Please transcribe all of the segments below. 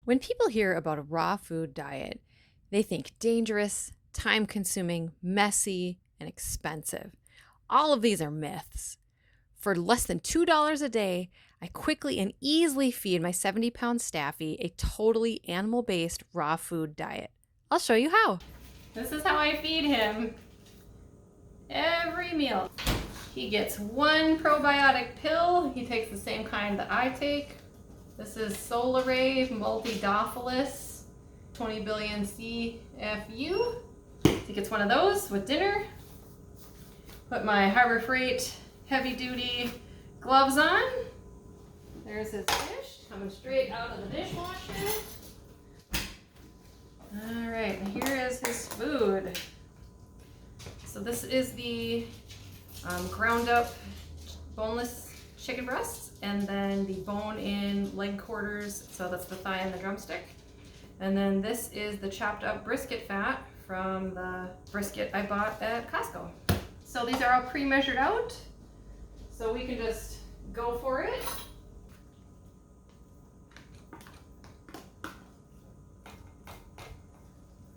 When people hear about a raw food diet, they think dangerous, time-consuming, messy, and expensive. All of these are myths. For less than $2 a day, I quickly and easily feed my 70-pound Staffy a totally animal-based raw food diet. I'll show you how. This is how I feed him every meal. He gets one probiotic pill. He takes the same kind that I take. This is Solarray Multidophalus 20 billion CFU. He gets one of those with dinner. Put my Harbor Freight heavy duty gloves on. There's his fish coming straight out of the dishwasher. All right, and here is his food. So this is the ground up boneless chicken breasts, and then the bone-in leg quarters, so that's the thigh and the drumstick. And then this is the chopped up brisket fat from the brisket I bought at Costco. So these are all pre-measured out, so we can just go for it.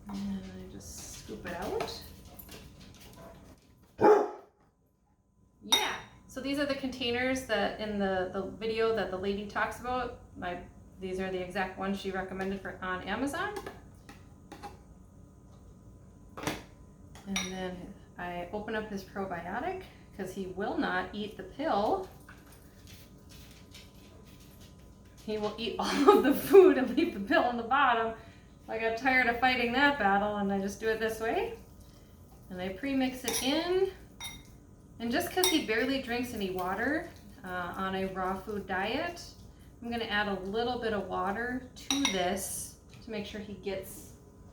And I just scoop it out. Yeah, so these are the containers that in the video that the lady talks about. These are the exact ones she recommended on Amazon. And then I open up his probiotic because he will not eat the pill. He will eat all of the food and leave the pill on the bottom. I got tired of fighting that battle, and I just do it this way. And I pre-mix it in. And just because he barely drinks any water on a raw food diet, I'm going to add a little bit of water to this to make sure he gets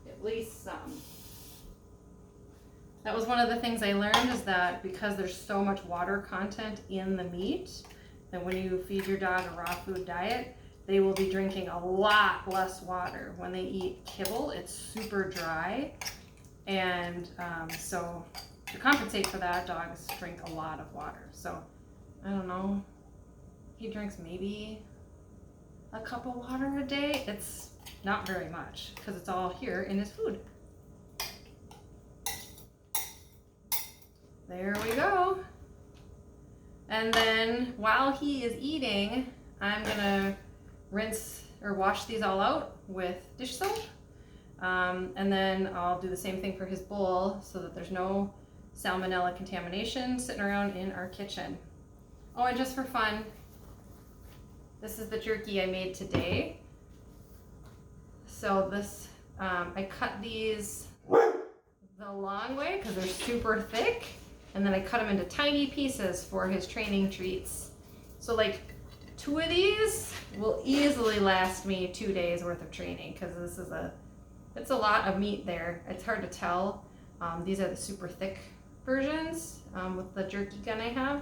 at least some. That was one of the things I learned, is that because there's so much water content in the meat, that when you feed your dog a raw food diet, they will be drinking a lot less water. When they eat kibble, it's super dry. And so to compensate for that, dogs drink a lot of water. So I don't know, he drinks maybe a cup of water a day. It's not very much because it's all here in his food. There we go. And then while he is eating, I'm gonna rinse or wash these all out with dish soap. And then I'll do the same thing for his bowl so that there's no salmonella contamination sitting around in our kitchen. Oh, and just for fun, this is the jerky I made today. So this, I cut these the long way because they're super thick. And then I cut them into tiny pieces for his training treats. So like 2 of these will easily last me 2 days worth of training, because it's a lot of meat there. It's hard to tell. These are the super thick versions with the jerky gun I have.